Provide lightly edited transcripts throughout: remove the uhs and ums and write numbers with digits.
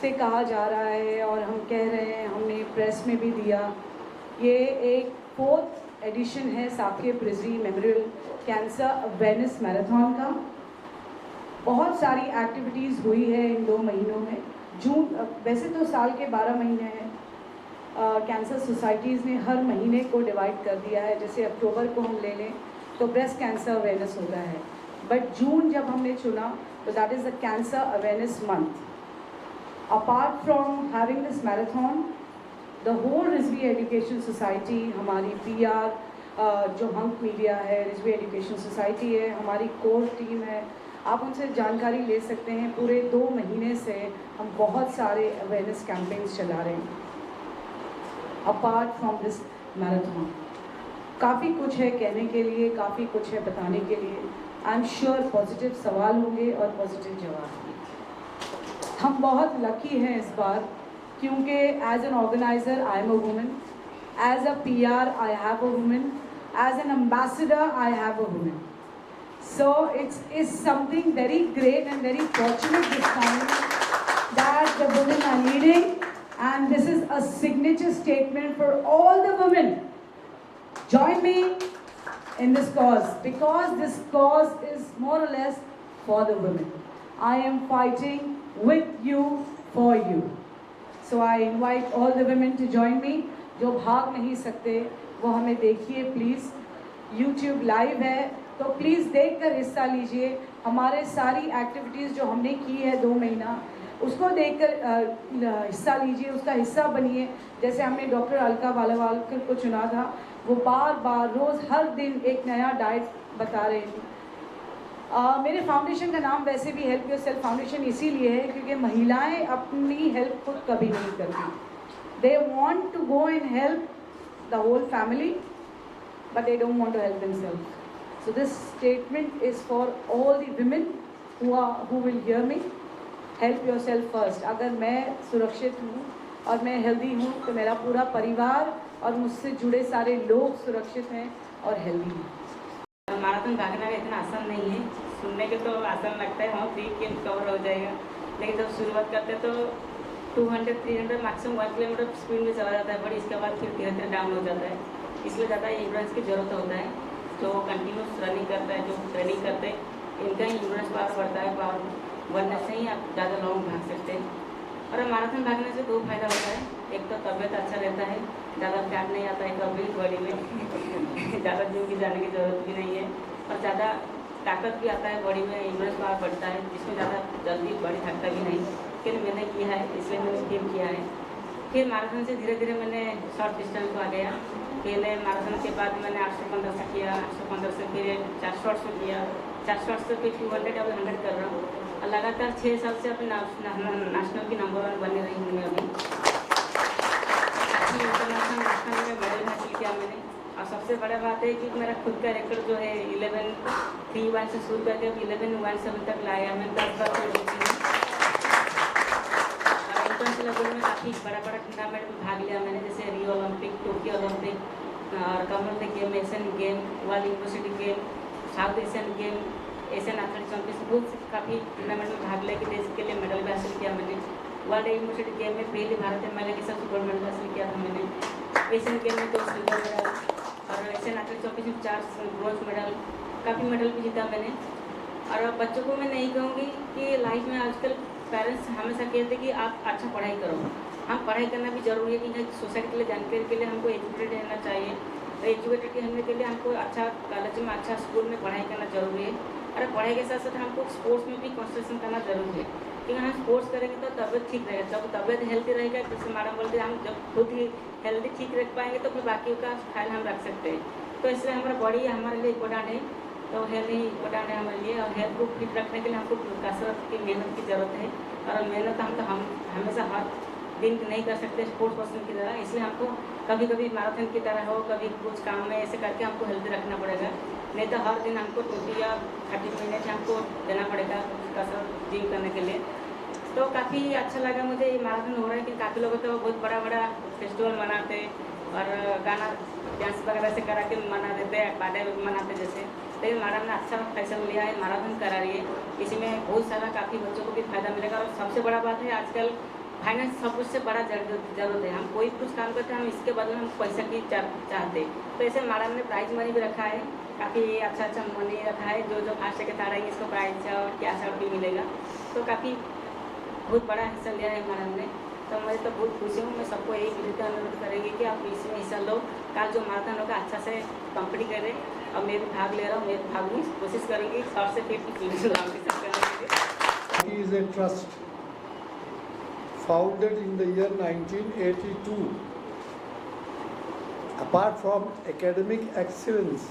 से कहा जा रहा है और हम कह रहे हैं, हमने प्रेस में भी दिया, ये एक 4th एडिशन है Saket Rizvi memorial cancer awareness marathon का। बहुत सारी एक्टिविटीज़ हुई है इन 2 महीनों में। वैसे तो साल के 12 महीने हैं, कैंसर सोसाइटीज़ ने हर महीने को डिवाइड कर दिया है। जैसे अक्टूबर को हम ले लें तो ब्रेस्ट कैंसर अवेयरनेस होता है, बट जून जब हमने चुना तो that is the cancer awareness month. Apart from having this marathon, the whole Rizvi Education Society, हमारी PR जो हंक मीडिया है, रिजवी एजुकेशन सोसाइटी है, हमारी कोर टीम है, आप उनसे जानकारी ले सकते हैं। पूरे 2 महीने से हम बहुत सारे अवेयरनेस कैंपेन्स चला रहे हैं। अपार्ट फ्रॉम दिस मैराथन काफ़ी कुछ है कहने के लिए, काफ़ी कुछ है बताने के लिए। आई एम श्योर पॉजिटिव सवाल होंगे और पॉजिटिव जवाब होंगे। हम बहुत लकी हैं इस बार, क्योंकि as an organiser I am a women, as a PR I have a women, as an ambassador I have a women. So it's something very great and very fortunate this time that the women are leading, and this is a signature statement for all the women. Join me in this cause, because this cause is more or less for the women. I am fighting with you, for you. So I invite all the women to join me. जो भाग नहीं सकते वो हमें देखिए please, YouTube live है तो please देखकर हिस्सा लीजिए। हमारे सारी एक्टिविटीज़ जो हमने की है 2 महीना, उसको देखकर हिस्सा लीजिए, उसका हिस्सा बनिए। जैसे हमने डॉक्टर अलका वालावालकर को चुना था, वो बार बार रोज़ हर दिन एक नया डाइट बता रहे थे। मेरे फाउंडेशन का नाम वैसे भी हेल्प योरसेल्फ फाउंडेशन इसीलिए है क्योंकि महिलाएं अपनी हेल्प खुद कभी नहीं करती। They want to go and help the whole family, but they don't want to help themselves. So this statement is for all the women who will hear me. Help yourself first. अगर मैं सुरक्षित हूँ और मैं healthy हूँ तो मेरा पूरा परिवार और मुझसे जुड़े सारे लोग सुरक्षित हैं और हेल्दी हैं। मैराथन भागना इतना आसान नहीं है, सुनने के तो आसान लगता है, हाँ 3 किलोमीटर कवर हो जाएगा, लेकिन जब शुरुआत करते हैं तो 200-300 मैक्सिमम 1 किलोमीटर स्पीड में चला जाता है, बट इसके बाद फिर धीरे धीरे डाउन हो जाता है। इसलिए ज़्यादा इंड्योरेंस की ज़रूरत होता है। जो कंटिन्यूस रनिंग करता है, जो ट्रेनिंग करते हैं, इनका ही इंड्योरेंस पावर बढ़ता है, पावर बढ़ने से ही आप ज़्यादा लॉन्ग भाग सकते हैं। और मैराथन भागने से 2 फायदा होता है। एक तो तबीयत अच्छा रहता है, ज़्यादा फैट नहीं आता है कभी बॉडी में ज़्यादा जिम की जाने की ज़रूरत भी नहीं है, और ज़्यादा ताकत भी आता है बॉडी में, इंड्योरेंस पावर बढ़ता है, जिसमें ज़्यादा जल्दी बॉडी थकता भी नहीं। लेकिन मैंने किया है, इसलिए मैंने जिम किया है। फिर मैराथन से धीरे धीरे मैंने शॉर्ट डिस्टेंस को आ गया। पहले मैराथन के बाद मैंने 815 से किया, 815 से फिर 400 किया, 400 से फिर 200 अब 100 कर रहा हूँ। और लगातार 6 साल से अपने नेशनल की नंबर 1 बनी रही हूँ मैं अभी। इंटरनेशनल नेशनल में मेडल हासिल किया मैंने। और सबसे बड़ा बात है कि मेरा खुद का रिकॉर्ड जो है 11:31 से शुरू करके 11:17 तक लाया मैं 10 बार को जीती हूँ। इंटरनेशनल लेवल में काफ़ी बड़ा टूर्नामेंट में भाग लिया मैंने, जैसे रियो ओलंपिक, टोक्यो ओलंपिक और Commonwealth game, Asian game, world university game, south Asian game, Asian athletics championship, बहुत से काफ़ी टूर्नामेंट में भाग लेके देश के लिए मेडल भी हासिल किया मैंने। वर्ल्ड यूनिवर्सिटी गेम में पहली भारतीय महिला के साथ गोल्ड मेडल हासिल किया था मैंने। एशियन गेम में 2 सिल्वर मेडल और Asian athletics championship 4 bronze medal, काफ़ी मेडल भी जीता मैंने। और बच्चों को मैं नहीं कहूँगी कि लाइफ में आजकल पेरेंट्स हमेशा कहते हैं कि आप अच्छा पढ़ाई करो। हम पढ़ाई करना भी ज़रूरी है, क्योंकि सोसाइटी के लिए जानकारी के लिए हमको एजुकेटेड रहना चाहिए। तो एजुकेटेड होने के लिए हमको अच्छा कॉलेज में, अच्छा स्कूल में पढ़ाई करना ज़रूरी है। और पढ़ाई के साथ साथ हमको स्पोर्ट्स में भी कॉन्सेंट्रेशन करना ज़रूरी है, क्योंकि हम स्पोर्ट्स करेंगे तो तबीयत ठीक रहेगा। जब तबीयत हेल्दी रहेगा, जैसे मैडम बोलते हैं, हम जब खुद ही हेल्दी ठीक रख पाएंगे तो फिर बाकी का ख्याल हम रख सकते हैं। तो इसलिए हमारा बॉडी हमारे लिए इम्पोर्टेंट है, तो हेल्थ ही इम्पोर्टेंट है हमारे लिए। और हेल्थ को फिट रखने के लिए हमको कसरत की, मेहनत की ज़रूरत है। और मेहनत हम हमेशा हर दिन नहीं कर सकते स्पोर्ट्स पर्सन की तरह, इसलिए हमको कभी कभी मैराथन की तरह हो, कभी कुछ काम में ऐसे करके हमको हेल्दी रखना पड़ेगा। नहीं तो हर दिन हमको 20 या 30 मिनट हमको देना पड़ेगा कसरत जिम करने के लिए। तो काफ़ी अच्छा लगा मुझे ये मैराथन हो रहा है कि काफ़ी लोग तो बहुत बड़ा फेस्टिवल मनाते और गाना डांस वगैरह से करा के मना देते हैं, बर्थडे मनाते जैसे। लेकिन मैडम ने अच्छा फैसला लिया है, मैराथन करा रही है। इसमें बहुत सारा काफ़ी बच्चों को भी फायदा मिलेगा। और सबसे बड़ा बात है, आजकल फाइनेंस सब कुछ से बड़ा जरूरत है। हम कोई कुछ काम करते हैं, हम इसके बदले हम पैसा की चाहते। तो ऐसे मैडम ने प्राइज मनी भी रखा है, काफ़ी अच्छा मनी रखा है। जो फर्स्ट सेकंड आ रही है इसको प्राइज और कैश आउट भी मिलेगा। तो काफ़ी बहुत बड़ा हिस्सा लिया है मैडम ने। तो मैं तो बहुत खुशी हूँ। मैं सबको यही विनती अनुरोध करेंगे कि आप इसमें हिस्सा लो। कल जो मैराथन होगा अच्छा से कंप्लीट करें। और मैं भी भाग ले रहा हूँ, मैं भी भाग में कोशिश करेंगी 100 से 50 किलोमीटर करने के लिए। Hockey is a trust founded in the year 1982. Apart from academic excellence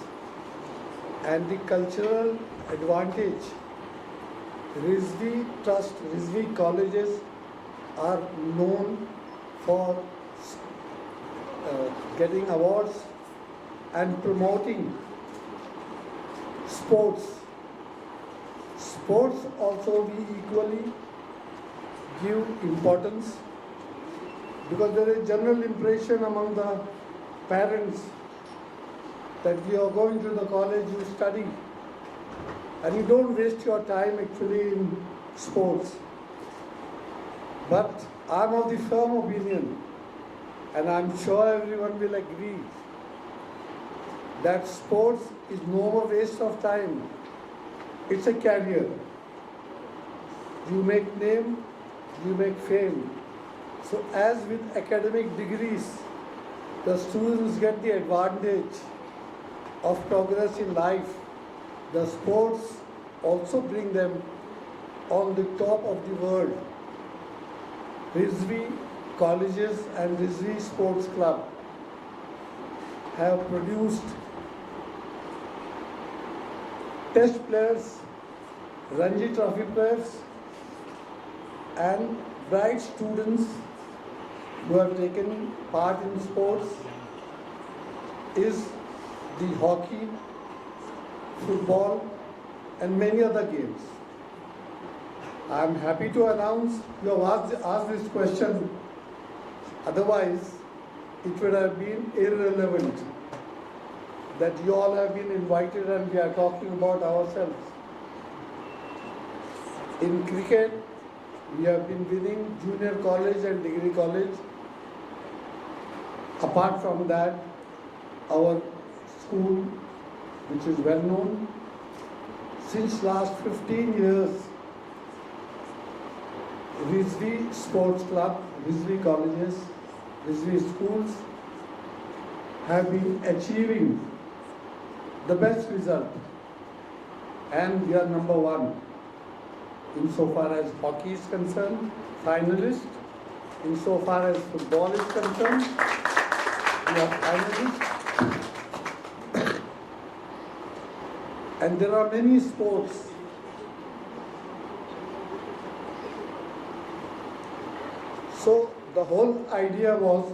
and the cultural advantage, Rizvi Trust, Rizvi colleges are known for getting awards and promoting sports. Sports also we equally give importance because there is general impression among the parents that you are going to the college, you study and you don't waste your time actually in sports. But I'm of the firm opinion, and I'm sure everyone will agree, that sports is no more waste of time. It's a career. You make name, you make fame. So as with academic degrees, the students get the advantage of progress in life, the sports also bring them on the top of the world. Rizvi colleges and Rizvi Sports Club have produced test players, Ranji Trophy players, and bright students who have taken part in sports is the hockey, football, and many other games. I am happy to announce, you have asked this question, otherwise it would have been irrelevant that you all have been invited and we are talking about ourselves. In cricket, we have been winning junior college and degree college. Apart from that, our school, which is well known, since last 15 years, Rizvi Sports Club, Rizvi colleges, Rizvi schools have been achieving the best result, and we are number one insofar as hockey is concerned, finalist. Insofar as football is concerned, we are finalists. And there are many sports. So the whole idea was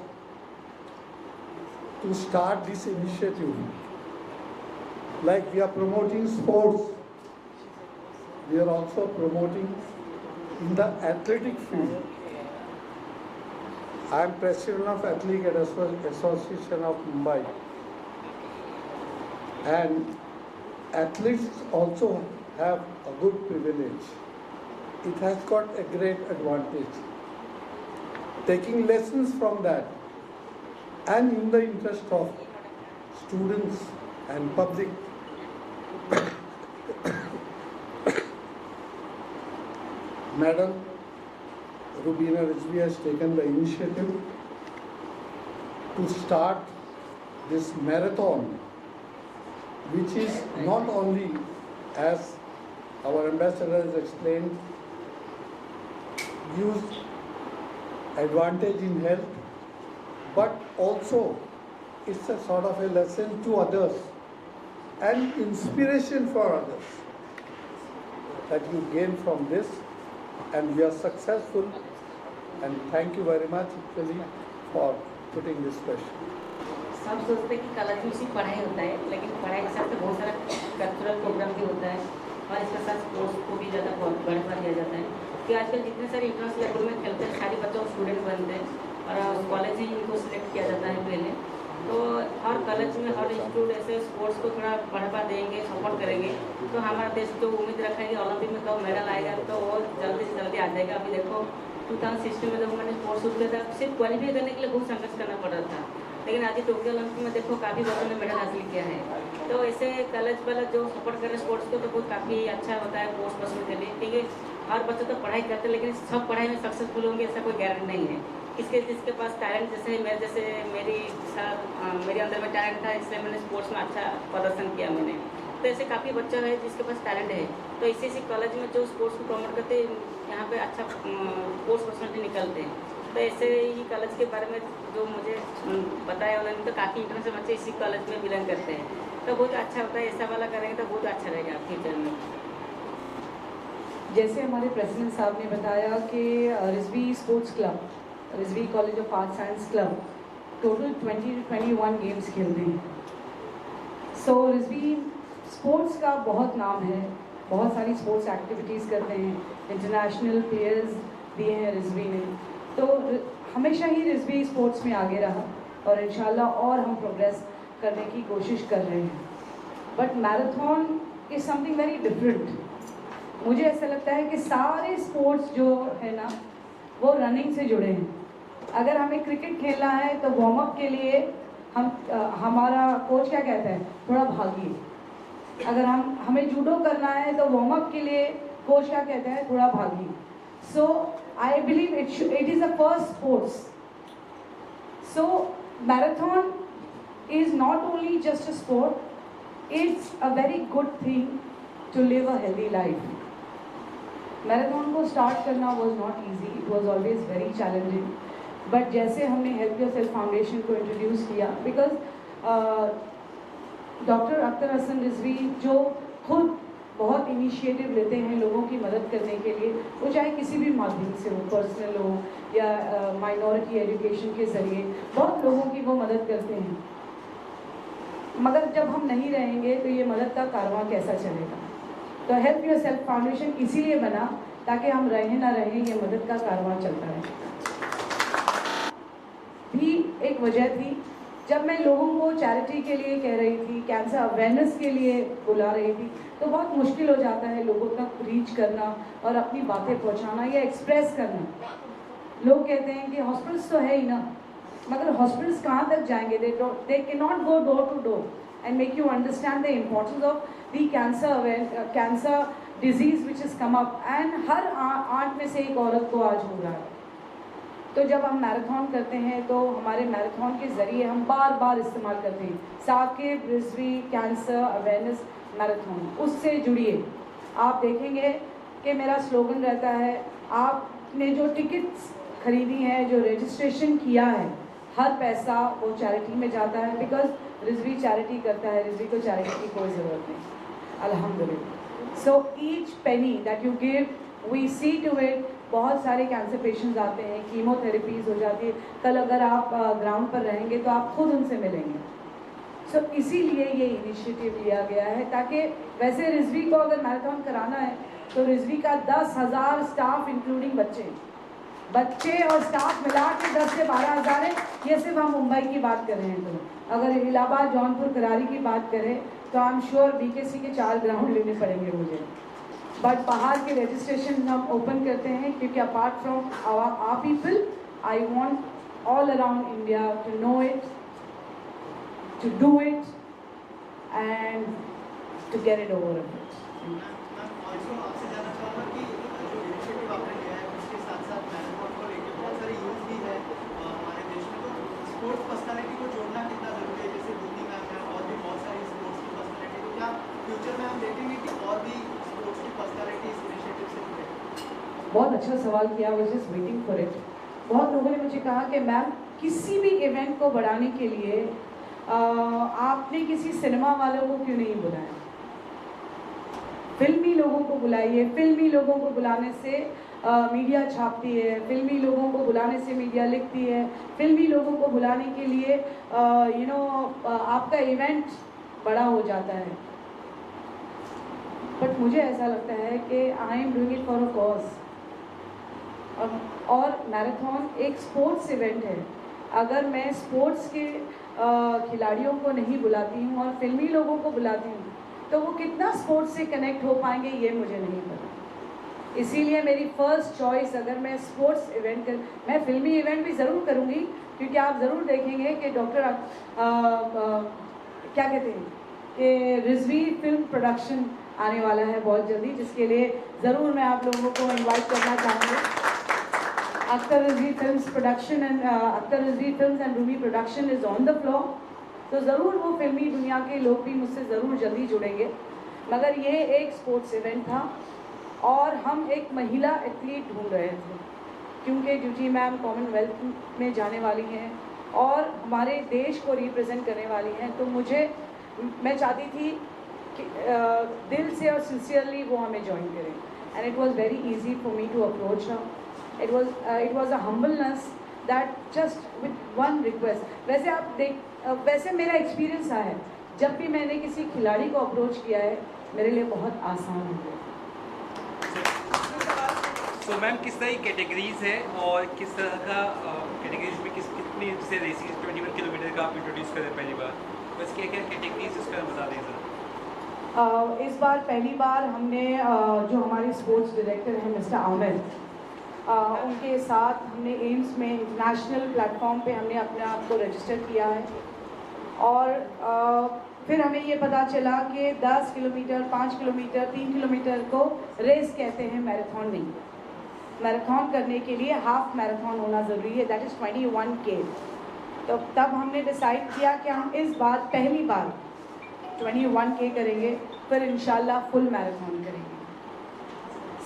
to start this initiative. Like we are promoting sports, we are also promoting in the athletic field. I am president of Athletic Association of Mumbai, and athletes also have a good privilege. It has got a great advantage. Taking lessons from that, and in the interest of students and public, Madam Rubina Rizvi has taken the initiative to start this marathon, which is not only, as our ambassador has explained, use advantage in health, but also it's a sort of a lesson to others and inspiration for others that you gain from this, and we are successful, and thank you very much actually for putting this question. सब सोचते हैं कि college में सिर्फ पढ़ाई होता है, लेकिन पढ़ाई के साथ बहुत सारा कल्चरल प्रोग्राम भी होता है और इसके साथ स्पोर्ट्स को भी ज़्यादा बढ़ावा दिया जाता है। कि आजकल जितने सारे इंटरनेशनल लेवल में खेलते हैं सारे बच्चों स्टूडेंट बनते हैं और कॉलेज ही इनको सिलेक्ट किया जाता है पहले। तो हर कॉलेज में हर इंस्टीट्यूट ऐसे स्पोर्ट्स को थोड़ा बढ़ावा देंगे, सपोर्ट करेंगे, तो हमारा देश तो उम्मीद रखेंगे ओलंपिक में कब मेडल आएगा तो वो जल्दी से जल्दी आ जाएगा। अभी देखो 2016 में जब मैंने स्पोर्ट्स शुरू किया था, सिर्फ क्वालिफाई करने के लिए बहुत संघर्ष करना पड़ रहा था। लेकिन आज टोक्यो ओलंपिक में देखो काफ़ी बच्चों ने मेडल हासिल किया है। तो ऐसे कॉलेज वाला जो सपोर्ट कर रहे हैं स्पोर्ट्स को, तो बहुत काफ़ी अच्छा होता है स्पोर्ट्स पर्सन के लिए, क्योंकि हर बच्चे तो पढ़ाई करते हैं, लेकिन सब पढ़ाई में सक्सेसफुल होंगे ऐसा कोई गारंटी नहीं है। जिसके पास टैलेंट, जैसे मेरे अंदर में टैलेंट था, इसलिए मैंने स्पोर्ट्स में अच्छा प्रदर्शन किया मैंने। तो ऐसे काफ़ी बच्चा है जिसके पास टैलेंट है, तो इसी कॉलेज में जो स्पोर्ट्स को प्रमोट करते हैं, यहाँ पे अच्छा स्पोर्ट्स पर्सनलिटी निकलते हैं। तो ऐसे ही कॉलेज के बारे में जो मुझे बताया उन्होंने, तो काफ़ी इंटरनेशनल बच्चे इसी कॉलेज में बिलोंग करते हैं, तो बहुत अच्छा होता है। ऐसा वाला करेंगे तो बहुत अच्छा रहेगा फ्यूचर में। जैसे हमारे प्रेसिडेंट साहब ने बताया कि Rizvi sports club, Rizvi college of art science club total 20 to 21 games खेलते हैं। सो रिजवी स्पोर्ट्स का बहुत नाम है, बहुत सारी स्पोर्ट्स एक्टिविटीज़ करते हैं, इंटरनेशनल प्लेयर्स दिए हैं रिजवी ने, तो हमेशा ही रिजवी स्पोर्ट्स में आगे रहा और इंशाल्लाह और हम प्रोग्रेस करने की कोशिश कर रहे हैं। But marathon is something very different. मुझे ऐसा लगता है कि सारे स्पोर्ट्स जो है ना वो रनिंग से जुड़े हैं। अगर हमें क्रिकेट खेलना है तो वार्म अप के लिए हमारा कोच क्या कहता है, थोड़ा भागिए। अगर हमें जूडो करना है तो वार्म अप के लिए कोच क्या कहता है, थोड़ा भागिए। So I believe it is a first sports. So marathon is not only just a sport, it's a very good thing to live a healthy life. Marathon को स्टार्ट करना was not easy, it was always very challenging. But जैसे हमने help yourself foundation को introduce किया, because doctor Akhtar Hasan Rizvi जो खुद बहुत initiative लेते हैं लोगों की मदद करने के लिए, वो चाहे किसी भी माध्यम से हो, पर्सनल हो या माइनॉरिटी एजुकेशन के ज़रिए, बहुत लोगों की वो मदद करते हैं। मगर जब हम नहीं रहेंगे तो ये मदद का कारवां कैसा चलेगा। तो हेल्प योरसेल्फ फाउंडेशन इसीलिए बना ताकि हम रहें ना रहें, ये मदद का कारवां चलता रहे। भी एक वजह थी जब मैं लोगों को चैरिटी के लिए कह रही थी, कैंसर अवेयरनेस के लिए बुला रही थी, तो बहुत मुश्किल हो जाता है लोगों तक रीच करना और अपनी बातें पहुंचाना या एक्सप्रेस करना। लोग कहते हैं कि हॉस्पिटल्स तो है ही ना, मगर हॉस्पिटल्स कहाँ तक जाएंगे? They can not go door to door and make you understand the importance of the cancer disease which is come up, and हर 8 में से एक औरत को आज हो रहा है। तो जब हम मैराथन करते हैं तो हमारे मैराथन के ज़रिए हम बार बार इस्तेमाल करते हैं Saqib Rizvi cancer awareness marathon, उससे जुड़िए। आप देखेंगे कि मेरा स्लोगन रहता है, आपने जो टिकट्स खरीदी हैं, जो रजिस्ट्रेशन किया है, हर पैसा वो चैरिटी में जाता है, बिकॉज रिजवी चैरिटी करता है, रिजवी को चैरिटी की कोई ज़रूरत नहीं, अल्हम्दुलिल्लाह। So each penny that you give we see to it. बहुत सारे कैंसर पेशेंट्स आते हैं, कीमोथेरेपीज हो जाती है, कल अगर आप ग्राउंड पर रहेंगे तो आप खुद उनसे मिलेंगे। सो इसीलिए ये इनिशिएटिव लिया गया है, ताकि वैसे रिजवी को अगर मैराथन कराना है तो रिजवी का 10,000 स्टाफ इंक्लूडिंग बच्चे और स्टाफ मिला के 10 से 12,000 है। ये सिर्फ हम मुंबई की बात कर रहे हैं। तो अगर इलाहाबाद, जौनपुर, करारी की बात करें तो आई एम श्योर BKC के 4 ग्राउंड लेने पड़ेंगे मुझे। बट बाहर के रजिस्ट्रेशन हम ओपन करते हैं, क्योंकि apart from our people I want all around India to know it, to do it and to get it over. Sports personality को जोड़ना कितना जरूरी है, जैसे धोनी मैम है और भी बहुत सारी स्पोर्ट्स की पर्सनालिटी, तो क्या फ्यूचर में हम देखेंगे कि और भी स्पोर्ट्स की पर्सनालिटी इस इनिशिएटिव से जुड़े? बहुत अच्छा सवाल किया, I was just waiting for it. बहुत लोगों ने मुझे कहा कि मैम किसी भी इवेंट को बढ़ाने के लिए आपने किसी सिनेमा वालों को क्यों नहीं बुलाया, फिल्मी लोगों को बुलाइए। फिल्मी लोगों को बुलाने से मीडिया छापती है, फिल्मी लोगों को बुलाने से मीडिया लिखती है, फिल्मी लोगों को बुलाने के लिए आपका इवेंट बड़ा हो जाता है। बट मुझे ऐसा लगता है कि I am doing it for a cause, और मैराथन एक स्पोर्ट्स इवेंट है। अगर मैं स्पोर्ट्स के खिलाड़ियों को नहीं बुलाती हूँ और फिल्मी लोगों को बुलाती हूँ तो वो कितना स्पोर्ट्स से कनेक्ट हो पाएंगे ये मुझे नहीं पता। इसीलिए मेरी फर्स्ट चॉइस, अगर मैं स्पोर्ट्स इवेंट कर, मैं फिल्मी इवेंट भी ज़रूर करूँगी, क्योंकि आप ज़रूर देखेंगे कि डॉक्टर क्या कहते हैं कि रिजवी फिल्म प्रोडक्शन आने वाला है बहुत जल्दी, जिसके लिए ज़रूर मैं आप लोगों को इनवाइट करना चाहूँगी। Akhtar Rizvi films production and Akhtar Rizvi films and Rumi production is on the floor, तो ज़रूर वो फिल्मी दुनिया के लोग भी मुझसे ज़रूर जल्दी जुड़ेंगे। मगर ये एक स्पोर्ट्स इवेंट था और हम एक महिला एथलीट ढूंढ रहे थे, क्योंकि ड्यूटी मैम कॉमनवेल्थ में जाने वाली हैं और हमारे देश को रिप्रेजेंट करने वाली हैं, तो मैं चाहती थी कि दिल से और सिंसियरली वो हमें ज्वाइन करें, and it was very easy for me to approach her. It was a humbleness that just with one request. वैसे मेरा एक्सपीरियंस रहा है, जब भी मैंने किसी खिलाड़ी को अप्रोच किया है मेरे लिए बहुत आसान हो गया। तो मैम किस तरह की कैटेगरीज है और किस तरह का कैटेगरीज में कितनी जैसे रेसिंग 21 किलोमीटर का आप इंट्रोड्यूस करें पहली बार, बस क्या क्या कैटेगरीज इसका बता दें सर। इस बार पहली बार हमने जो हमारे स्पोर्ट्स डायरेक्टर हैं मिस्टर आमिर, उनके साथ हमने एम्स में इंटरनेशनल प्लेटफॉर्म पे हमने अपने आप को रजिस्टर किया है, और फिर हमें ये पता चला कि 10 किलोमीटर, 5 किलोमीटर, 3 किलोमीटर को रेस कहते हैं, मैराथन नहीं। मैराथन करने के लिए हाफ मैराथन होना ज़रूरी है, दैट इज़ 21K। तो तब हमने डिसाइड किया कि हम इस बार पहली बार 21K करेंगे, फिर इंशाल्लाह फुल मैराथन करेंगे।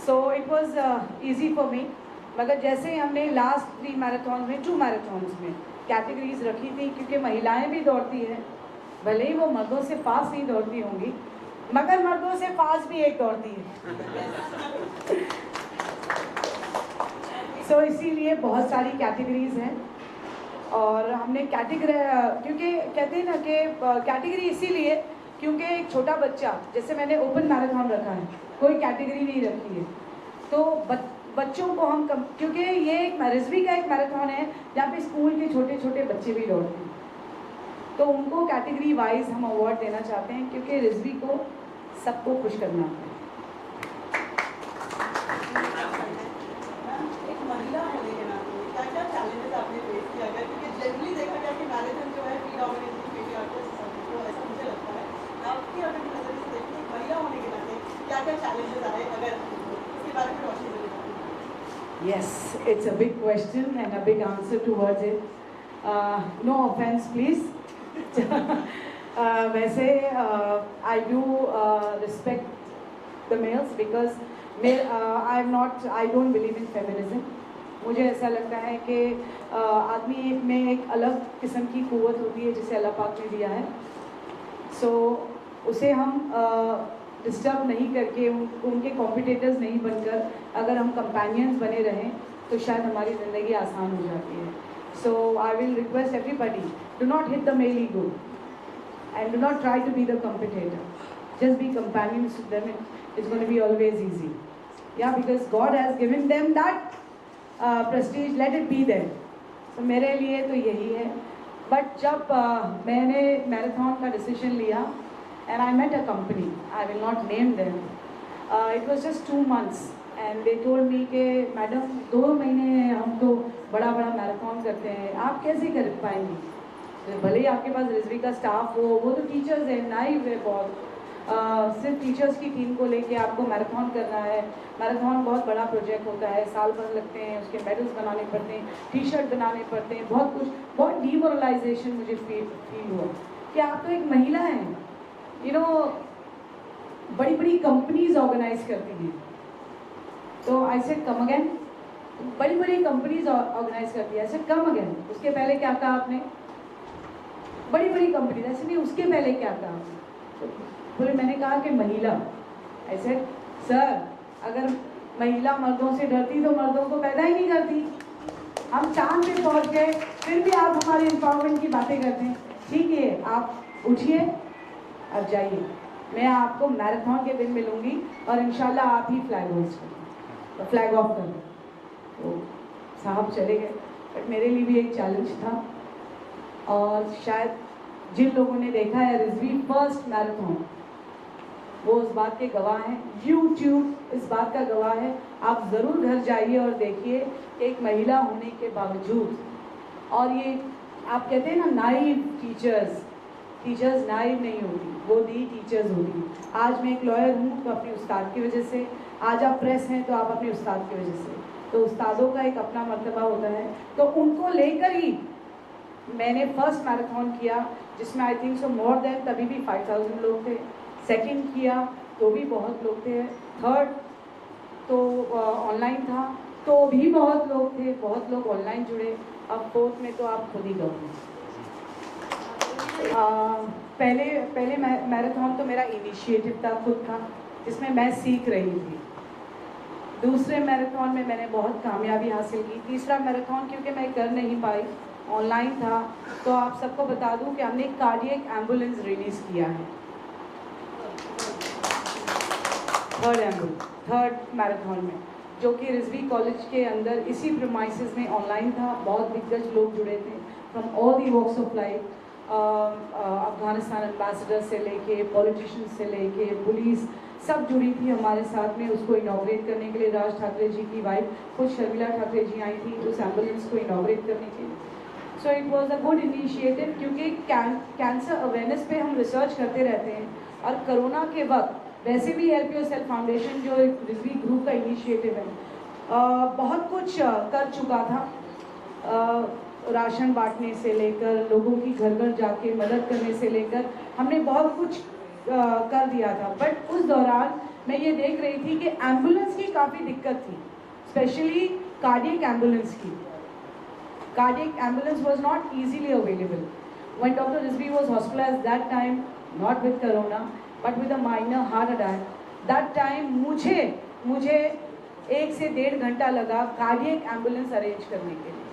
So it was easy for मी। मगर जैसे ही हमने लास्ट 3 मैराथन में, 2 मैराथन्स में कैटेगरीज रखी थी, क्योंकि महिलाएं भी दौड़ती हैं, भले ही वो मर्दों से फास्ट नहीं दौड़ती होंगी, मगर मर्दों से फास्ट भी एक दौड़ती है। सो इसीलिए बहुत सारी कैटेगरीज हैं, और हमने कैटेगरी, क्योंकि कहते हैं ना कि कैटेगरी इसीलिए क्योंकि एक छोटा बच्चा, जैसे मैंने ओपन मैराथन रखा है, कोई कैटेगरी नहीं रखी है, तो बच्चों को हम क्योंकि ये एक रिजवी का एक मैराथन है जहाँ पे स्कूल के छोटे छोटे बच्चे भी दौड़ते हैं, तो उनको कैटेगरी वाइज हम अवार्ड देना चाहते हैं, क्योंकि रिजवी को सबको खुश करना है। एक महिला होने के नाते क्या-क्या चैलेंजेस आपने फेस किया गया, क्योंकि जनरली देखा गया कि मैराथन जो है प्रीडोमिनेटली पेट्रियार्कल सोसाइटी को, ऐसा मुझे लगता है। आपकी अगर नज़र से देखें एक महिला होने के नाते क्या-क्या चैलेंजेस आए, अगर उसके बारे में रोशनी देना चाहें। Yes, it's a big question and a big answer towards it. No offense, please. वैसे I do respect the males because I don't believe in feminism. मुझे ऐसा लगता है कि आदमी में एक अलग किस्म की क़ुव्वत होती है जिसे अल्लाह पाक ने दिया है, सो उसे हम डिस्टर्ब नहीं करके, उनके कॉम्पिटिटर्स नहीं बनकर अगर हम कंपेनियंस बने रहें तो शायद हमारी ज़िंदगी आसान हो जाती है। So I will request everybody, do not hit the male ego and do not try to be the competitor. Just be companions to them. It's going to be always easy. Yeah, because God has given them that prestige. Let it be there. So मेरे लिए तो यही है. But जब मैंने marathon का decision लिया, and I met a company. I will not name them. It was just 2 months, and they told me कि मैडम 2 महीने हम तो बड़ा मैराथन करते हैं, आप कैसे कर पाएंगी? भले ही आपके पास रिजवी का स्टाफ हो, वो तो टीचर्स हैं, नाइव है बहुत, सिर्फ टीचर्स की टीम को लेके आपको मैराथन करना है। मैराथन बहुत बड़ा प्रोजेक्ट होता है, साल भर लगते हैं, उसके मेडल्स बनाने पड़ते हैं, टी शर्ट बनाने पड़ते हैं, बहुत कुछ, बहुत डीमोरलाइजेशन मुझे फील हुआ कि आप तो एक महिला हैं, बड़ी बड़ी कंपनीज ऑर्गेनाइज करती हैं, तो आई सेड कम अगेन, बड़ी कंपनीज ऑर्गेनाइज करती है, ऐसे कम अगेन, उसके पहले क्या कहा आपने? बड़ी कंपनी, ऐसे नहीं, उसके पहले क्या कहा? फिर मैंने कहा कि महिला, ऐसे सर अगर महिला मर्दों से डरती तो मर्दों को पैदा ही नहीं करती। हम चांद पे पहुंच गए, फिर भी आप हमारे एम्पावरमेंट की बातें करते हैं। ठीक है, आप उठिए और जाइए, मैं आपको मैराथन के दिन मिलूंगी और इंशाल्लाह आप ही फ्लैग होस्ट करें, फ्लैग ऑफ करें। तो साहब चले गए, बट मेरे लिए भी एक चैलेंज था, और शायद जिन लोगों ने देखा है रिजवी फर्स्ट मैराथन, वो उस बात के गवाह हैं, यूट्यूब इस बात का गवाह है। आप ज़रूर घर जाइए और देखिए एक महिला होने के बावजूद, और ये आप कहते हैं ना नाइव टीचर्स नाइव नहीं होती, वो दी टीचर्स होती। आज मैं एक लॉयर हूँ तो अपने उस्ताद की वजह से, आज आप प्रेस हैं तो आप अपने उस्ताद की वजह से। तो उस्तादों का एक अपना मर्तबा होता है, तो उनको लेकर ही मैंने फर्स्ट मैराथन किया जिसमें I think so more than तभी भी 5000 लोग थे। सेकंड किया तो भी बहुत लोग थे। थर्ड तो ऑनलाइन था तो भी बहुत लोग थे, बहुत लोग ऑनलाइन जुड़े। अब फोर्थ में तो आप खुद ही कहोगे। पहले मैराथन तो मेरा इनिशिएटिव था, खुद का, जिसमें मैं सीख रही थी। दूसरे मैराथन में मैंने बहुत कामयाबी हासिल की। तीसरा मैराथन क्योंकि मैं कर नहीं पाई, ऑनलाइन था, तो आप सबको बता दूं कि हमने एक कार्डियक एम्बुलेंस रिलीज़ किया है। थर्ड मैराथन में, जो कि रिजवी कॉलेज के अंदर इसी प्रीमाइसेस में ऑनलाइन था। बहुत दिग्गज लोग जुड़े थे from all the walks of life. Afghanistan ambassador से लेके पॉलिटिशियन से लेके पुलिस सब जुड़ी थी हमारे साथ में। उसको इनॉग्रेट करने के लिए राज ठाकरे जी की वाइफ खुद शर्मिला ठाकरे जी आई थी उस एम्बुलेंस को इनॉग्रेट करने के लिए। So it was a good initiative, क्योंकि कैंसर अवेयरनेस पे हम रिसर्च करते रहते हैं, और कोरोना के वक्त वैसे भी हेल्प योरसेल्फ फाउंडेशन जो एक रिजवी ग्रुप का इनिशिएटिव है, बहुत कुछ कर चुका था। राशन बांटने से लेकर लोगों की घर घर जाके मदद करने से लेकर हमने बहुत कुछ कर दिया था। बट उस दौरान मैं ये देख रही थी कि एम्बुलेंस की काफ़ी दिक्कत थी, स्पेशली कार्डियक एम्बुलेंस की। Cardiac ambulance was not easily available. When Dr. Rizvi was hospitalized that time, not with corona, but with a minor heart attack, that time मुझे 1 से 1.5 घंटा लगा कार्डियक एम्बुलेंस अरेंज करने के लिए।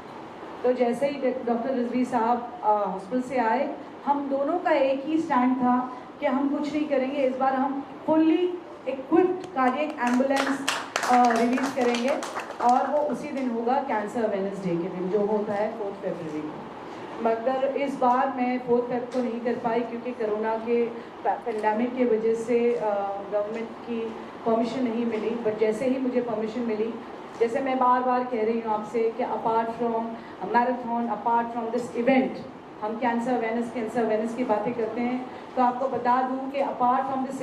तो जैसे ही डॉक्टर रिजवी साहब हॉस्पिटल से आए, हम दोनों का एक ही स्टैंड था कि हम कुछ नहीं करेंगे, इस बार हम fully equipped cardiac ambulance release करेंगे, और वो उसी दिन होगा कैंसर अवेयरनेस डे के दिन, जो होता है 4 फरवरी को। मगर इस बार मैं 4 फरवरी को नहीं कर पाई क्योंकि कोरोना के पेंडेमिक की वजह से गवर्नमेंट की परमिशन नहीं मिली। बट जैसे ही मुझे परमिशन मिली, जैसे मैं बार बार कह रही हूँ आपसे कि apart from marathon, apart from this event, हम कैंसर अवेयरनेस की बातें करते हैं, तो आपको बता दूँ कि apart from this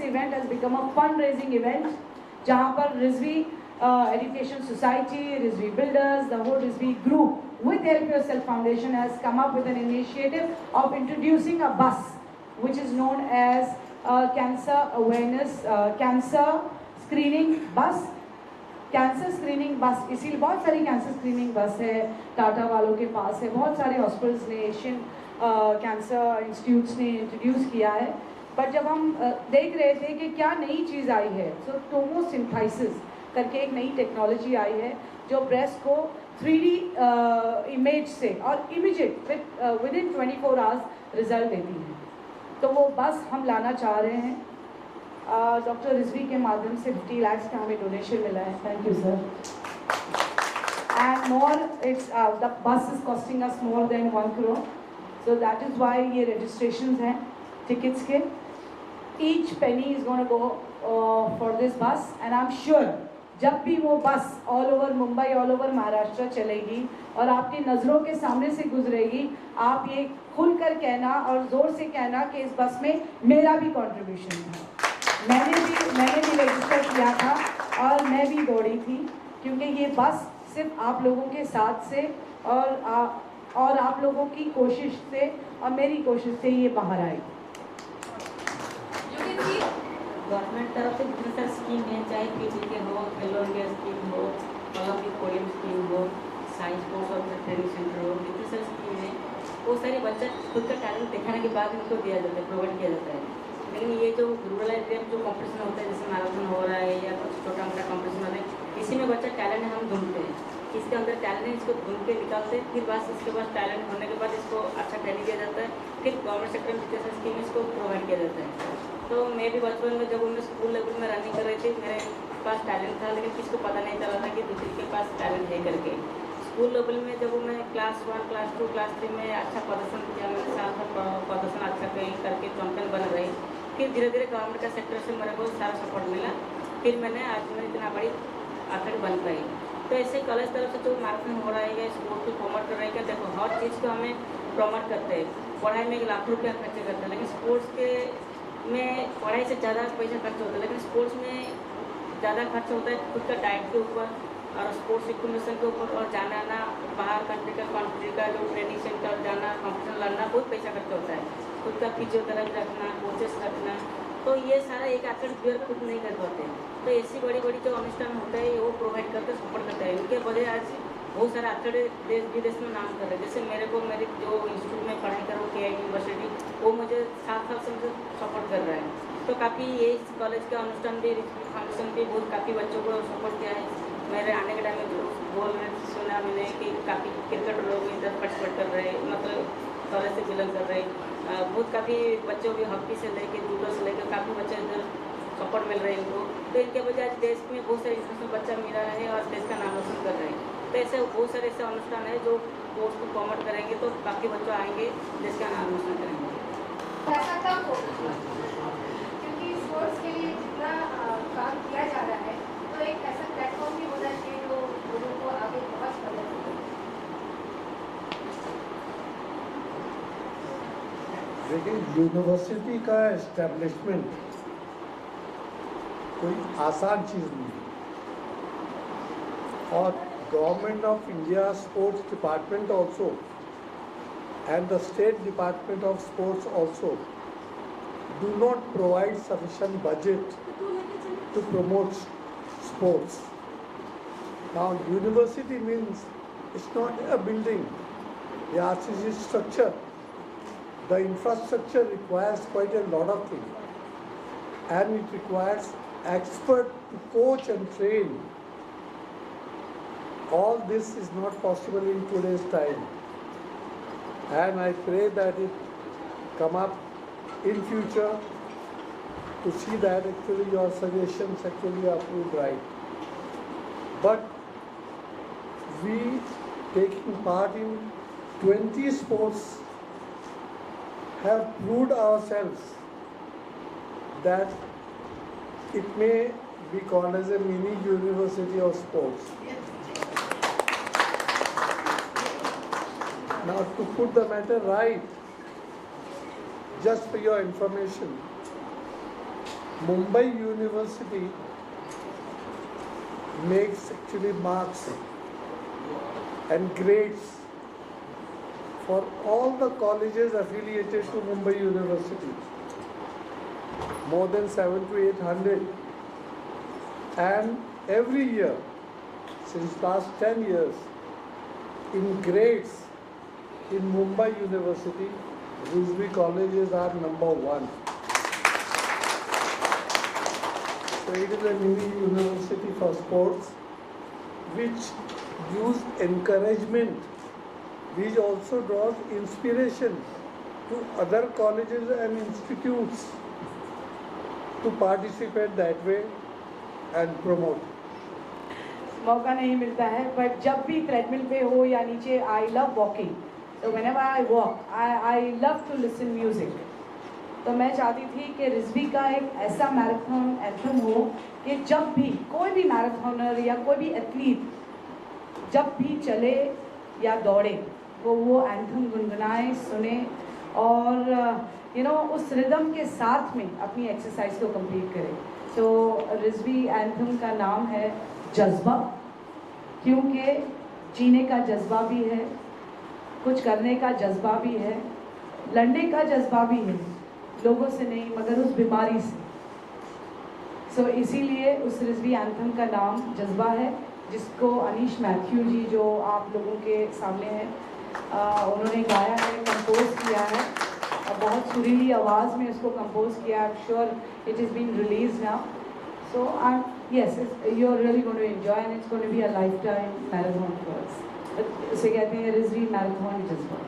event has become a fund raising event, जहाँ पर Rizvi Education Society, Rizvi Builders, the whole Rizvi group with Help Yourself Foundation has come up with an initiative of introducing a bus which is known as cancer awareness, cancer screening bus. Cancer screening बस, इसीलिए बहुत सारी cancer screening बस है, टाटा वालों के पास है, बहुत सारे हॉस्पिटल्स ने, एशियन कैंसर इंस्टीट्यूट्स ने इंट्रोड्यूस किया है। बट जब हम देख रहे थे कि क्या नई चीज़ आई है, सो टोमोसिंथेसिस करके एक नई टेक्नोलॉजी आई है जो ब्रेस्ट को 3D इमेज से और immediate with in 24 hours result देती है। तो वो बस हम लाना चाह रहे हैं। डॉक्टर रिजवी के माध्यम से 50 लाख का हमें डोनेशन मिला है, thank you sir. And more it's the bus is costing us more than 1 crore, so that is why ये रजिस्ट्रेशन हैं टिकट्स के। Each Penney is gonna go for this बस, एंड आई एम श्योर जब भी वो बस all over Mumbai, all over Maharashtra चलेगी और आपकी नज़रों के सामने से गुजरेगी, आप ये खुलकर कहना और ज़ोर से कहना कि इस बस में मेरा भी कंट्रीब्यूशन है। मैंने भी रजिस्टर किया था और मैं भी दौड़ी थी, क्योंकि ये बस सिर्फ आप लोगों के साथ से और आप लोगों की कोशिश से और मेरी कोशिश से ये बाहर आई। गवर्नमेंट तरफ से जितने सारे स्कीम है, चाहे पीजी के हो, खेलो इंडिया स्कीम हो, ओलंपिक पोडियम स्कीम हो, साइंस कोर्स और ट्रेनिंग सेंटर हो, जितने सारे स्कीम है, वो सारे बच्चा खुद का टैलेंट दिखाने के बाद इनको दिया जाता है, प्रोवाइड किया जाता है। लेकिन ये जो रूरल एरिया में जो कॉम्पिटिशन होता है, जैसे मैराथन हो रहा है या कुछ छोटा मोटा कॉम्पिटिशन होता है, इसी में बच्चा टैलेंट है, हम ढूंढते हैं, इसके अंदर टैलेंट है, इसको ढूंढ के निकालते हैं, फिर बस इसके पास टैलेंट होने के बाद इसको अच्छा ट्रेनिंग दिया जाता है, फिर गवर्नमेंट सेक्टर में जितने सारे स्कीम इसको प्रोवाइड किया जाता है। तो मैं भी बचपन में जब मैं स्कूल लेवल में रनिंग कर रही थी, मेरे पास टैलेंट था, लेकिन किसको पता नहीं चला था कि दूसरे के पास टैलेंट है करके। स्कूल लेवल में जब मैं क्लास 1, क्लास 2, क्लास 3 में अच्छा प्रदर्शन किया, मैंने साल भर प्रदर्शन अच्छा करके चैंपियन बन रही, फिर धीरे धीरे गवर्नमेंट का सेक्टर से मेरे को सारा सपोर्ट मिला, फिर मैंने आज मैं इतना बड़ी एथलीट बन पाई। तो ऐसे कॉलेज तरफ से जो मैराथन हो रहा है, स्पोर्ट को प्रमोट कर रहे हैं, देखो हर चीज़ को हमें प्रमोट करते हैं। पढ़ाई में 1 लाख रुपया खर्च करते हैं, लेकिन स्पोर्ट्स के में पढ़ाई से ज़्यादा पैसा खर्च होता है, लेकिन स्पोर्ट्स में ज़्यादा खर्च होता है खुद का डाइट के ऊपर और स्पोर्ट्स इक्विपमेंट के ऊपर, और जाना आना बाहर कंट्री का जो ट्रेनिंग सेंटर जाना, कॉम्पिटिशन लड़ना, बहुत पैसा खर्च होता है। खुद का फिजियोथेरेपी रखना, कोचेस रखना, तो ये सारा एक एथलीट प्लेयर खुद नहीं कर पाते। तो ऐसी बड़ी बड़ी जो अनुष्ठान होता है वो प्रोवाइड करके सपोर्ट करता है। इनके वजह आज बहुत सारे एथलीट देश विदेश में नाम कर रहे हैं। जैसे मेरे को मेरी जो इंस्टीट्यूट में पढ़ाई कर रहा हूँ KIT यूनिवर्सिटी, वो मुझे 7 साल से मुझे सपोर्ट कर रहा है। तो काफ़ी ये इस कॉलेज का अनुष्ठान भी, फाउंडेशन भी बहुत काफ़ी बच्चों को सपोर्ट किया है। मेरे आने के टाइम में बोल रहे सुना मैंने कि काफ़ी क्रिकेट लोग इधर पार्टिसिपेट कर रहे हैं, मतलब कॉलेज से बिलोंग कर रहे हैं। बहुत काफ़ी बच्चों भी हॉकी से लेके जूडो से लेकर काफ़ी बच्चे इधर सपोर्ट मिल रहे हैं इनको। तो इनके वजह आज देश में बहुत सारे इंटरनेशनल बच्चा मिला है और देश का नाम रोशन कर रहे हैं। तो ऐसे बहुत सारे ऐसे अनुष्ठान है जो स्पोर्ट्स को प्रमोट करेंगे तो काफ़ी बच्चे आएंगे, देश का नाम रोशन करेंगे। ऐसा कब होगा? क्योंकि स्पोर्ट्स के लिए जितना काम किया जा रहा है, तो एक ऐसा प्लेटफॉर्म भी होना चाहिए जो लोगों को आगे बहुत मदद करे। देखिए, यूनिवर्सिटी का एस्टेब्लिशमेंट कोई आसान चीज़ नहीं है, और government of India sports department also and the State Department of Sports also do not provide sufficient budget to promote sports. Now, university means it's not a building, the RCC structure. The infrastructure requires quite a lot of things, and it requires expert to coach and train. All this is not possible in today's time. And I pray that it come up in future to see that actually your suggestions actually are proved right. But we taking part in 20 sports have proved ourselves that it may be called as a mini university of sports. Now, to put the matter right, just for your information, Mumbai University makes actually marks and grades for all the colleges affiliated to Mumbai University, more than 700 to 800, and every year since last 10 years in grades in Mumbai University, Rizvi colleges are number 1. So it is a mini university for sports which gives encouragement, which also draws inspiration to other colleges and institutes to participate that way and promote. मौका नहीं मिलता है, but जब भी treadmill पे हो या नीचे, आई लव वॉकिंग। तो whenever I walk, I love to listen music. तो मैं चाहती थी कि रिजवी का एक ऐसा मैराथन एंथम हो कि जब भी कोई भी मैराथनर या कोई भी एथलीट जब भी चले या दौड़े वो एंथम गुनगुनाए, सुने और उस रिदम के साथ में अपनी एक्सरसाइज को कंप्लीट करे। तो रिजवी एंथम का नाम है जज्बा, क्योंकि जीने का जज्बा भी है, कुछ करने का जज्बा भी है, लड़ने का जज्बा भी है, लोगों से नहीं मगर उस बीमारी से। सो इसीलिए उस रिजवी एंथम का नाम जज्बा है, जिसको अनीश मैथ्यू जी जो आप लोगों के सामने हैं, उन्होंने गाया है, कंपोज किया है, और बहुत सुरीली आवाज़ में उसको कंपोज किया। I am sure it is been release now. So yes, you're really going to enjoy, and it's going to be a lifetime marathon for us. इसे कहते हैं रिजवी मैराथन जज्बा।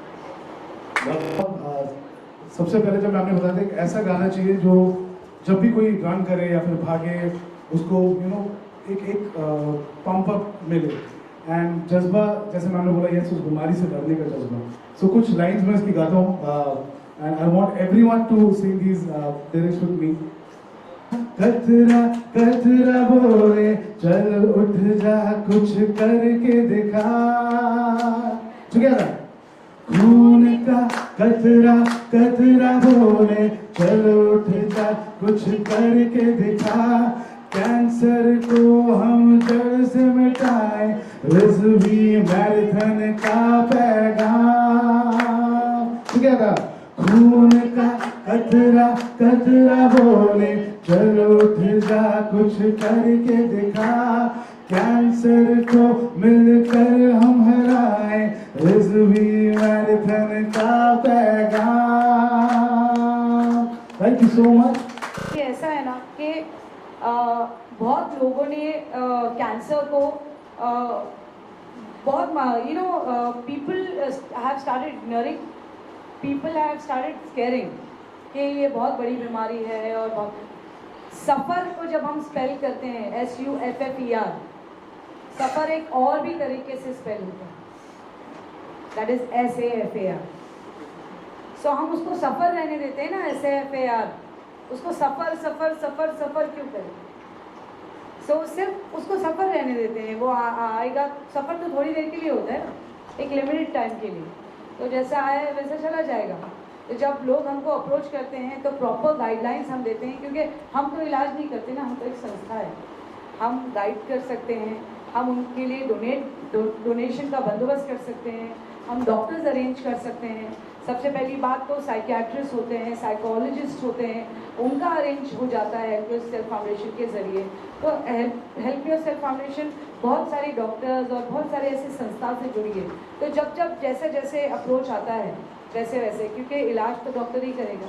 सबसे पहले जब आपने बताया था कि ऐसा गाना चाहिए जो जब भी कोई रन करे या फिर भागे उसको एक पंप अप मिले, एंड जज्बा जैसे मैंने बोला, यस, उस बीमारी से लड़ने का जज्बा। सो कुछ लाइंस मैं इसकी गाता हूँ। and I want everyone to sing these lyrics with me. कतरा कतरा बोले चल उठ जा कुछ करके दिखा, together. खून का कतरा कतरा बोले चल उठ जा कुछ करके दिखा, कैंसर को हम जड़ से मिटाए, रिजवी मैराथन का पैगाम, together. खून का कतरा कतरा बोले चल उठ जा कुछ करके दिखा, कैंसर को मिलकर हम हराए, रिजवी मैराथन का पैगाम। Thank you so much. ये ऐसा है ना कि बहुत लोगों ने कैंसर को बहुत people have started ignoring, people have started squaring कि ये बहुत बड़ी बीमारी है। और बहुत सफ़र को जब हम स्पेल करते हैं SUFFER, सफ़र एक और भी तरीके से स्पेल होता है, दैट इज SAFAR। सो हम उसको सफ़र रहने देते हैं ना, SAFAR, उसको सफ़र सफ़र सफ़र सफ़र क्यों करें? सो सिर्फ उसको सफ़र रहने देते हैं, वो आएगा। सफ़र तो थोड़ी देर के लिए होता है ना, एक लिमिटेड टाइम के लिए, तो जैसा आया है वैसे चला जाएगा। तो जब लोग हमको अप्रोच करते हैं तो प्रॉपर गाइडलाइंस हम देते हैं, क्योंकि हम तो इलाज नहीं करते ना, हम तो एक संस्था है। हम गाइड कर सकते हैं, हम उनके लिए डोनेशन का बंदोबस्त कर सकते हैं, हम डॉक्टर्स अरेंज कर सकते हैं। सबसे पहली बात तो साइकियाट्रिस्ट होते हैं, साइकोलॉजिस्ट होते हैं, उनका अरेंज हो जाता है हेल्प योरसेल्फ फाउंडेशन के ज़रिए। तो हेल्प योरसेल्फ फाउंडेशन बहुत सारे डॉक्टर्स और बहुत सारे ऐसे संस्था से जुड़ी है। तो जब जैसे जैसे अप्रोच आता है वैसे वैसे, क्योंकि इलाज तो डॉक्टर ही करेगा,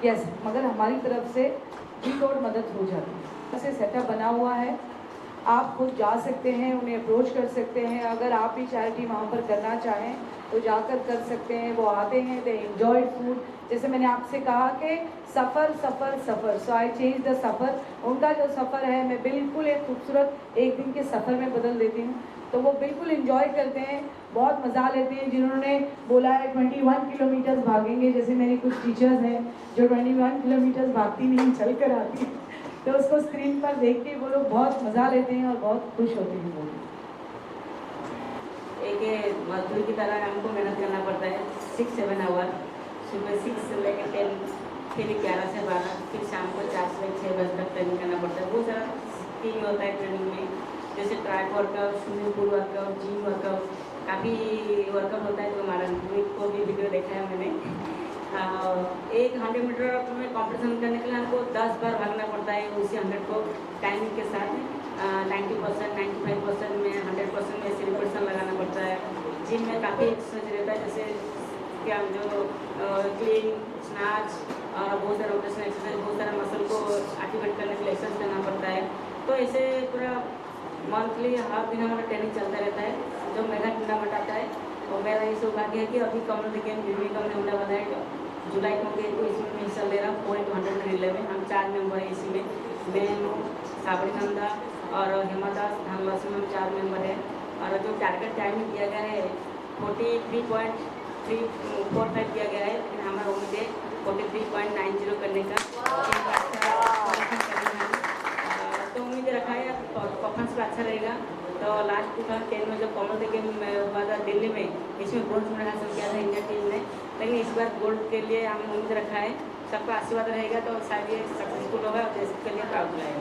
यस, मगर हमारी तरफ से भी थोड़ी मदद हो जाती है। ऐसे सेटअप बना हुआ है, आप खुद जा सकते हैं, उन्हें अप्रोच कर सकते हैं। अगर आप भी चैरिटी वहाँ पर करना चाहें तो जाकर कर सकते हैं। वो आते हैं, दे एंजॉय फूड। जैसे मैंने आपसे कहा कि सफ़र सफ़र सफ़र, सो आई चेंज द सफ़र। उनका जो सफ़र है मैं बिल्कुल एक खूबसूरत एक दिन के सफ़र में बदल देती हूँ। तो वो बिल्कुल एंजॉय करते हैं, बहुत मज़ा लेते हैं। जिन्होंने बोला है 21 किलोमीटर्स भागेंगे, जैसे मेरी कुछ टीचर्स हैं जो 21 किलोमीटर्स भागती नहीं, चल कर आती, तो उसको स्क्रीन पर देख के वो लोग बहुत मज़ा लेते हैं और बहुत खुश होते हैं। वो एक मजदूर की तरह हमको मेहनत करना पड़ता है 6-7 आवर, सुबह 6 से लेकर 10, फिर 11 से 12, फिर शाम को 4 से 6 बजे तक ट्रेनिंग करना पड़ता है। बहुत सारा स्कीम होता है ट्रेनिंग में, जैसे track workout, swimming pool workout, gym workout, काफ़ी वर्कआउट होता है। तो हमारा को भी वीडियो देखा है मैंने। एक 100 मीटर में कॉम्पिटिशन करने के लिए हमको 10 बार भागना पड़ता है, उसी 100 को टाइमिंग के साथ 90%, 95% में, 100% में सेलिब्रेशन लगाना पड़ता है। जिम में काफ़ी एक्सरसाइज रहता है, जैसे क्या जो क्लीन, स्नैच और बहुत सारा रोटेशन एक्सरसाइज, बहुत सारा मसल को एक्टिवेट करने के लिए एक्सरसाइज करना पड़ता है। तो ऐसे पूरा मंथली हाफ दिन हमारा ट्रेनिंग चलता रहता है, जो मेगा टूर्नामेंट आता है। और मेरा ये सौभाग्य है कि अभी कम्युनिटी गेम यूनिकम ने होने वाला है जुलाई 28 को, इसमें मैं हिस्सा ले रहा हूँ। 4x100 रिले में हम 4 मेंबर हैं इसी में, मैं हूँ, साबरी नंदा और हेमादास धानवासी में हम 4 मेंबर हैं। और जो टारगेट टाइमिंग दिया गया है 43.345 दिया गया है, लेकिन हमारा उम्मीद है 43.90 करने का। तो उम्मीद रखा है परफॉर्मेंस भी अच्छा रहेगा। तो लास्ट 2010 में जो कॉमनवेल्थ गेम हुआ था दिल्ली में, इसमें ब्रोंज मेडल हासिल किया था इंडिया टीम ने, लेकिन इस बार गोल्ड के लिए हमने उम्मीद रखा है। सबका आशीर्वाद रहेगा तो शायद ये सक्सेसफुल होगा और देश के लिए प्राउड लाएगा।